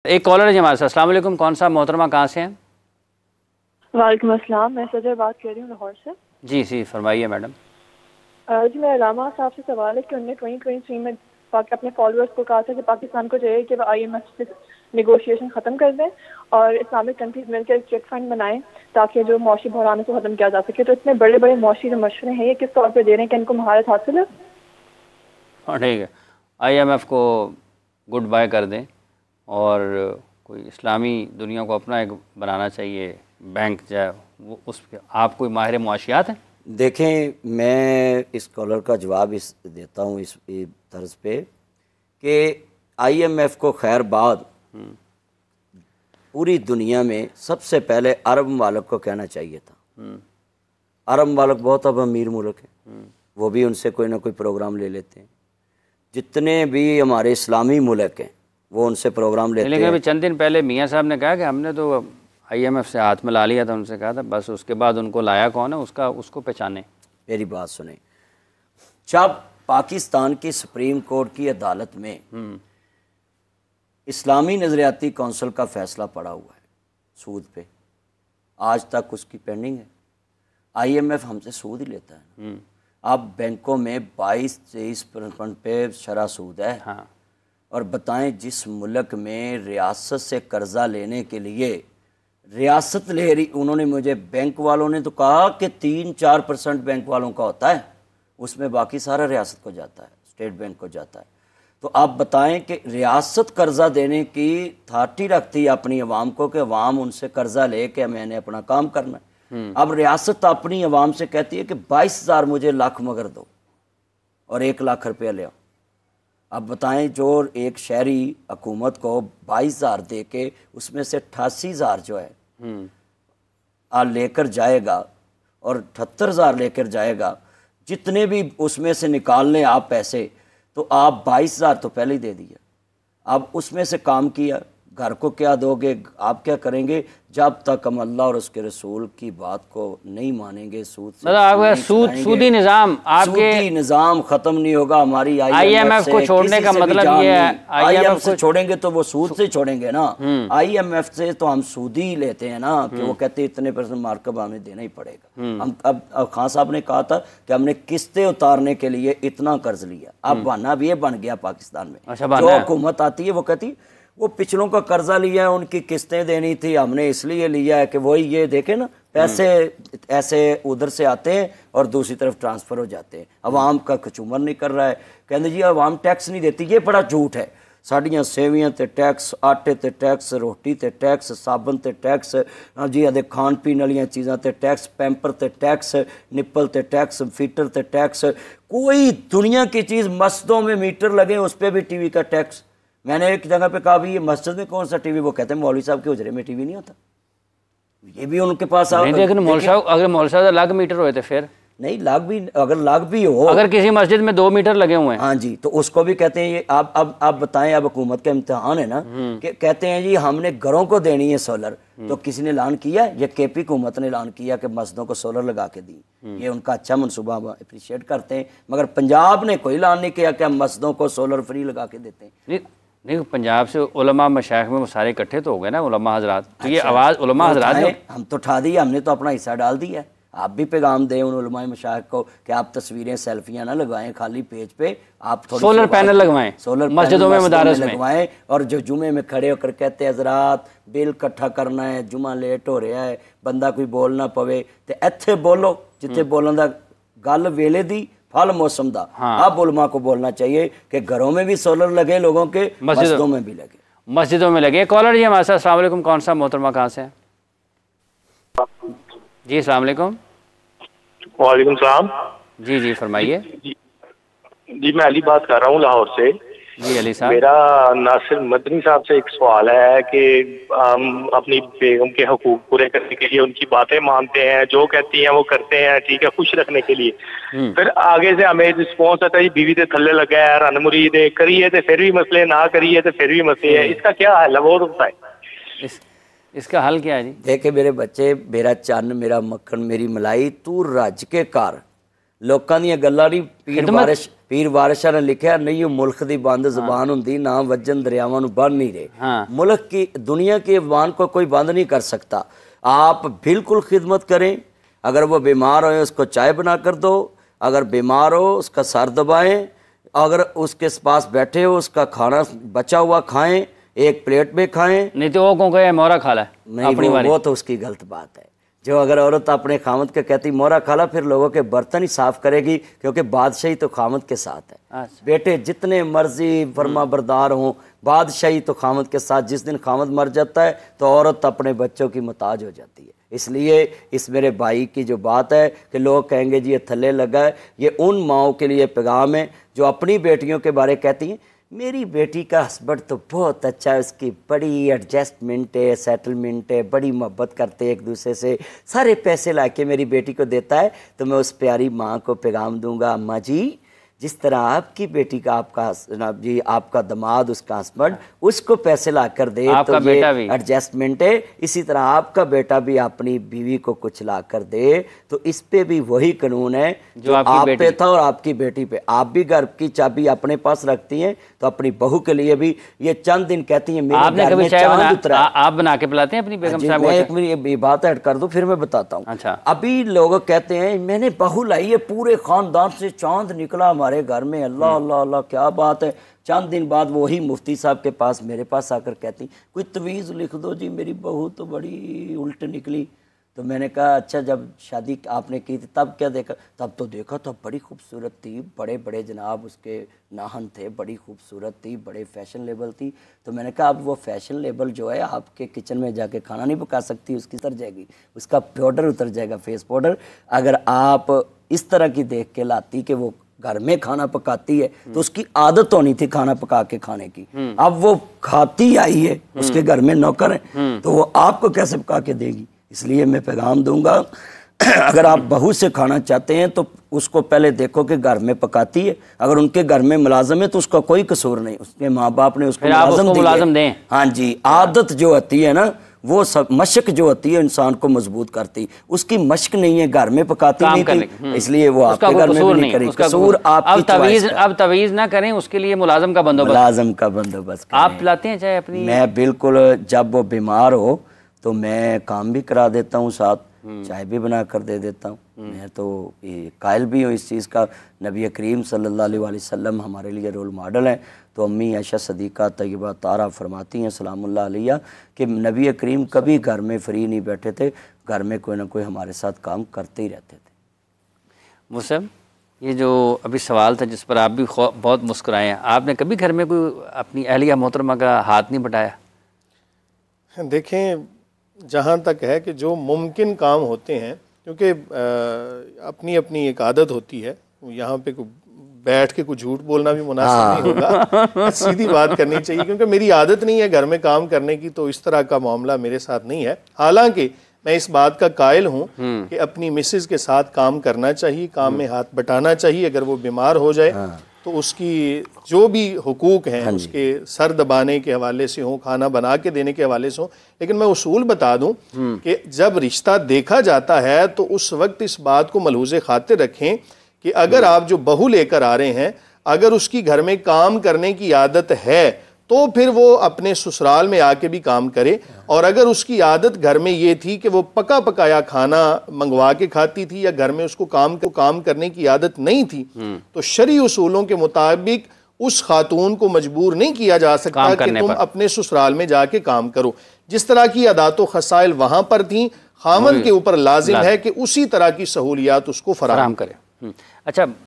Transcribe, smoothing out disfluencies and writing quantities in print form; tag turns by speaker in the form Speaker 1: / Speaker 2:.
Speaker 1: एक कॉलर है जी हमारे साथ। अस्सलाम वालेकुम, कौन सा मोहतरमा, कहाँ से हैं?
Speaker 2: वालेकुम अस्सलाम, मैं सदर बात कर रही हूँ लाहौर से।
Speaker 1: जी जी फरमाइए मैडम।
Speaker 2: जी मेरा रामा साहब से सवाल है कि उन्होंने 2023 में अपने फॉलोअर्स को कहा था कि पाकिस्तान को चाहिए कि वह IMF से नेगोशिएशन ख़त्म कर दें और इस्लामिक कंट्रीज मिलकर एक चेक फंड बनाएं ताकि जो मौशी बहरान को ख़त्म किया जा सके। तो इतने बड़े बड़े मौशी जो मशवरे हैं ये किस तौर पर दे रहे हैं कि इनको महारत हासिल है?
Speaker 1: हाँ ठीक है, IMF को गुड बाय कर दें और कोई इस्लामी दुनिया को अपना एक बनाना चाहिए बैंक जाए वो। उस आप कोई माहिर मुआशियात हैं?
Speaker 3: देखें, मैं इस कॉलर का जवाब इस देता हूँ इस तर्ज पे कि IMF को खैर बाद पूरी दुनिया में सबसे पहले अरब मुल्क को कहना चाहिए था। अरब मुल्क बहुत अब अमीर मुल्क हैं, वो भी उनसे कोई ना कोई प्रोग्राम ले लेते हैं। जितने भी हमारे इस्लामी मुल्क हैं वो उनसे प्रोग्राम लेते हैं।
Speaker 1: लेकिन अभी चंद दिन पहले मियाँ साहब ने कहा कि हमने तो IMF से हाथ मिला लिया था, उनसे कहा था बस, उसके बाद उनको लाया कौन है उसको पहचाने।
Speaker 3: मेरी बात सुने, जब पाकिस्तान की सुप्रीम कोर्ट की अदालत में इस्लामी नज़रियाती कौंसिल का फैसला पड़ा हुआ है सूद पे, आज तक उसकी पेंडिंग है। IMF हमसे सूद ही लेता है। अब बैंकों में 22-23% पे शरह सूद है।
Speaker 1: हाँ।
Speaker 3: और बताएं, जिस मुल्क में रियासत से कर्जा लेने के लिए रियासत ले रही, उन्होंने मुझे, बैंक वालों ने तो कहा कि 3-4% बैंक वालों का होता है, उसमें बाकी सारा रियासत को जाता है, स्टेट बैंक को जाता है। तो आप बताएं कि रियासत कर्जा देने की अथॉरिटी रखती है अपनी अवाम को कि अवाम उनसे कर्जा ले के मैंने अपना काम करना है। अब रियासत अपनी अवाम से कहती है कि 22,000 मुझे लाख मगर दो और 1 लाख रुपया ले आओ। अब बताएं, जो एक शहरी हुकूमत को 22,000 दे के उसमें से 88,000 जो है लेकर जाएगा और 78,000 लेकर जाएगा, जितने भी उसमें से निकाल लें आप पैसे, तो आप 22,000 तो पहले ही दे दिया। अब उसमें से काम किया, घर को क्या दोगे, आप क्या करेंगे? जब तक हम अल्लाह और उसके रसूल की बात को नहीं मानेंगे,
Speaker 1: सूदी निज़ाम, आपके
Speaker 3: निज़ाम ख़त्म नहीं होगा। हमारी
Speaker 1: IMF को छोड़ने का मतलब ये है,
Speaker 3: IMF से छोड़ेंगे तो वो सूद से छोड़ेंगे ना। IMF से तो हम सूद ही लेते हैं ना, कि वो कहते हैं इतने % मार्कअप हमें देना ही पड़ेगा। हम अब खान साहब ने कहा था कि हमने किस्तें उतारने के लिए इतना कर्ज लिया। अब बहाना भी ये बन गया पाकिस्तान में। जो हुकूमत आती है वो कहती वो पिछलों का कर्जा लिया है, उनकी किस्तें देनी थी, हमने इसलिए लिया है कि वही ये देखे ना, पैसे ऐसे उधर से आते हैं और दूसरी तरफ ट्रांसफ़र हो जाते हैं। अवाम का कचूमर नहीं कर रहा है। कहते जी अवाम टैक्स नहीं देती, ये बड़ा झूठ है। साड़ियाँ सेवियां ते टैक्स, आटे ते टैक्स, रोटी ते टैक्स, साबन ते टैक्स, जी अदे खान पीन वाली चीज़ां ते टैक्स, पैंपर ते टैक्स, निप्पल ते टैक्स, फीटर ते टैक्स, कोई दुनिया की चीज़, मस्जिदों में मीटर लगे उस पर भी TV का टैक्स। मैंने एक जगह पे कहा भी ये मस्जिद में कौन सा TV? वो कहते हैं मौलवी साहब के हुजरे में TV नहीं होता। ये भी उनके पास
Speaker 1: लेकिन मौलवी साहब, अगर मौलवी साहब लाख मीटर हुए थे फिर
Speaker 3: नहीं, लाख भी, अगर लाख भी हो,
Speaker 1: अगर किसी मस्जिद में 2 मीटर लगे हुए हैं,
Speaker 3: हाँ जी, तो उसको भी कहते हैं ये। आप बताएं, अब हुकूमत का इम्तिहान है ना, कि कहते हैं जी हमने घरों को देनी है सोलर। तो किसी ने ऐलान किया? ये KP हुकूमत ने ऐलान किया कि मस्जिदों को सोलर लगा के दी। ये उनका अच्छा मनसूबा, अप्रिशिएट करते हैं। मगर पंजाब ने कोई ऐलान नहीं किया कि हम मस्जिदों को सोलर फ्री लगा के देते हैं।
Speaker 1: नहीं, पंजाब से उलमा मशाइख में वो सारे इकट्ठे तो हो गए ना उलमा हजरात। तो ये आवाज़ उलमा हजरात,
Speaker 3: हम तो उठा दिया, हमने तो अपना हिस्सा डाल दिया। आप भी पैगाम दें उन उलमा मशाइख को कि आप तस्वीरें, सेल्फियां ना लगवाएं खाली पेज पे, आप थोड़ी
Speaker 1: सोलर पैनल लगवाएं, सोलर मस्जिदों में, मदारस में
Speaker 3: लगवाएं। और जो जुमे में खड़े होकर कहते हैं हजरात बिल इकट्ठा करना है, जुमा लेट हो रहा है, बंदा कोई बोल ना पवे, तो इत्थे बोलो जिथे बोलन दा गल वेले दी फल मौसम दा। अब उलमा को बोलना चाहिए कि घरों में भी सोलर लगे, लोगों के मस्जिदों में भी लगे,
Speaker 1: मस्जिदों में लगे। कॉलर जी हमारे साथ। अस्सलाम वालेकुम, कौन सा मोहतरमा, कहाँ से? जी अस्सलाम वालेकुम।
Speaker 4: वालेकुम सलाम।
Speaker 1: जी जी फरमाइए।
Speaker 4: जी मैं अली बात कर रहा हूँ लाहौर से।
Speaker 1: जी अली साहब।
Speaker 4: मेरा नासिर मदनी साहब से एक सवाल है कि हम अपनी बेगम के हकूक पूरे करने के लिए उनकी बातें मानते हैं, जो कहती हैं वो करते हैं, ठीक है, खुश रखने के लिए। फिर आगे से हमें रिस्पॉन्स आता है बीवी से थल्ले लगा है, रन मुरीद करिए तो फिर भी मसले, ना करिए तो फिर भी मसले है। इसका क्या हल है वो बताए।
Speaker 1: इसका हल क्या है जी?
Speaker 3: देखे मेरे बच्चे, मेरा चन्न, मेरा मक्खन, मेरी मलाई, तू रज के कर, लोकां ਦੀਆਂ ਗੱਲਾਂ ਨਹੀਂ ਪੀਰ ਵਾਰਿਸ਼ਾਂ ने लिखा नहीं मुल्क दी बंद ज़बान हुंदी ना वजन दरियावां नूं बन नहीं रहे। मुल्क की दुनिया की ज़बान को कोई बंद नहीं कर सकता। आप बिल्कुल खिदमत करें, अगर वो बीमार हो उसको चाय बना कर दो, अगर बीमार हो उसका सर दबाएं, अगर उसके पास बैठे हो उसका खाना बचा हुआ खाएं, एक प्लेट में खाएं।
Speaker 1: नहीं तो वो कौन कहे मोहरा खा ला,
Speaker 3: नहीं वो तो उसकी गलत बात है। जो अगर औरत अपने खामद के कहती मोहरा खाला, फिर लोगों के बर्तन ही साफ करेगी, क्योंकि बादशाही तो खामद के साथ है। बेटे जितने मर्जी फरमा बरदार हों, बादशाही तो खामद के साथ। जिस दिन खामद मर जाता है तो औरत अपने बच्चों की मुताज हो जाती है। इसलिए इस मेरे भाई की जो बात है कि लोग कहेंगे जी ये थल्ले लगा है, ये उन माओं के लिए पैगाम है जो अपनी बेटियों के बारे कहती हैं मेरी बेटी का हस्बैंड तो बहुत अच्छा है, उसकी बड़ी एडजस्टमेंट है, सेटलमेंट है, बड़ी मोहब्बत करते हैं एक दूसरे से, सारे पैसे ला के मेरी बेटी को देता है। तो मैं उस प्यारी माँ को पैगाम दूंगा, अम्मा जी जिस तरह आपकी बेटी का आपका जनाब जी आपका दामाद उसका हस्बैंड उसको पैसे ला कर दे तो ये एडजस्टमेंट है, इसी तरह आपका बेटा भी अपनी बीवी को कुछ ला कर दे। तो इस पे भी वही कानून है जो आप पे था और आपकी बेटी पे। आप भी घर की चाबी अपने पास रखती हैं तो अपनी बहू के लिए भी ये चंद दिन कहती हैं मेरे घर में चांद उतरा।
Speaker 1: आप बना के पिलाते हैं अपनी बेगम साहब को?
Speaker 3: एक मिनट ये बात ऐड कर दो फिर मैं बताता हूँ।
Speaker 1: अच्छा।
Speaker 3: अभी लोग कहते हैं मैंने बहू लाई है, पूरे खानदान से चांद निकला हमारे घर में, अल्लाह अल्लाह अल्लाह क्या बात है। चंद दिन बाद वही मुफ्ती साहब के पास मेरे पास आकर कहती कोई तवीज़ लिख दो जी, मेरी बहू तो बड़ी उल्ट निकली। तो मैंने कहा अच्छा जब शादी आपने की थी तब क्या देखा? तब तो देखा तो बड़ी खूबसूरत थी, बड़े बड़े जनाब उसके नाहन थे, बड़ी खूबसूरत थी, बड़े फैशन लेवल थी। तो मैंने कहा अब वो फैशन लेवल जो है आपके किचन में जाके खाना नहीं पका सकती, उसकी उतर जाएगी, उसका पाउडर उतर जाएगा, फेस पाउडर। अगर आप इस तरह की देख के लाती कि वो घर में खाना पकाती है तो उसकी आदत होनी थी खाना पका के खाने की। अब वो खाती आई है, उसके घर में नौकर है, तो वो आपको कैसे पका के देगी? इसलिए मैं पैगाम दूंगा अगर आप बहू से खाना चाहते हैं तो उसको पहले देखो कि घर में पकाती है। अगर उनके घर में मुलाजम है तो उसका कोई कसूर नहीं, उसके माँ बाप ने उसको मुलाजम दें। हाँ जी, आदत जो होती है ना वो सब मशक जो होती है इंसान को मजबूत करती, उसकी मशक नहीं है, घर में पकाती नहीं थी इसलिए वो आपके घर में भी नहीं करेगी। कसूर आपकी।
Speaker 1: अब तवीज़ ना करें, उसके लिए मुलाजम का
Speaker 3: बंदोबस्त
Speaker 1: आप पिलाते हैं चाहे अपनी?
Speaker 3: मैं बिल्कुल, जब वो बीमार हो तो मैं काम भी करा देता हूँ, साथ चाय भी बना कर दे देता हूँ। मैं तो ये कायल भी हूँ इस चीज़ का। नबी करीम सल्लल्लाहु अलैहि वसल्लम हमारे लिए रोल मॉडल हैं। तो अम्मी आयशा सदीक़ा तय्यबा तारा फरमाती हैं सलामुल्लाह अलैहा कि नबी करीम कभी घर में फ्री नहीं बैठे थे, घर में कोई ना कोई हमारे साथ काम करते ही रहते थे।
Speaker 1: मुसब, ये जो अभी सवाल था जिस पर आप भी बहुत मुस्कुराए हैं, आपने कभी घर में कोई अपनी अहलिया मोहतरमा का हाथ नहीं बटाया?
Speaker 5: देखें, जहाँ तक है कि जो मुमकिन काम होते हैं, क्योंकि अपनी अपनी एक आदत होती है, यहाँ पे बैठ के कुछ झूठ बोलना भी मुनासिब नहीं होगा, सीधी बात करनी चाहिए। क्योंकि मेरी आदत नहीं है घर में काम करने की, तो इस तरह का मामला मेरे साथ नहीं है। हालांकि मैं इस बात का कायल हूँ कि अपनी मिसेज के साथ काम करना चाहिए, काम में हाथ बटाना चाहिए। अगर वो बीमार हो जाए तो उसकी जो भी हुकूक हैं उसके सर दबाने के हवाले से हो, खाना बना के देने के हवाले से हो। लेकिन मैं उसूल बता दूं कि जब रिश्ता देखा जाता है तो उस वक्त इस बात को मलहूज़े खातिर रखें कि अगर आप जो बहू लेकर आ रहे हैं, अगर उसकी घर में काम करने की आदत है तो फिर वो अपने ससुराल में आके भी काम करे। और अगर उसकी आदत घर में ये थी कि वो पका पकाया खाना मंगवा के खाती थी या घर में उसको काम करने की आदत नहीं थी, तो शरई उसूलों के मुताबिक उस खातून को मजबूर नहीं किया जा सकता कि तुम अपने ससुराल में जाके काम करो। जिस तरह की अदात व खसाइल वहाँ पर थी, खामन के ऊपर लाजिम है कि उसी तरह की सहूलियात उसको फराहम करे।
Speaker 1: अच्छा,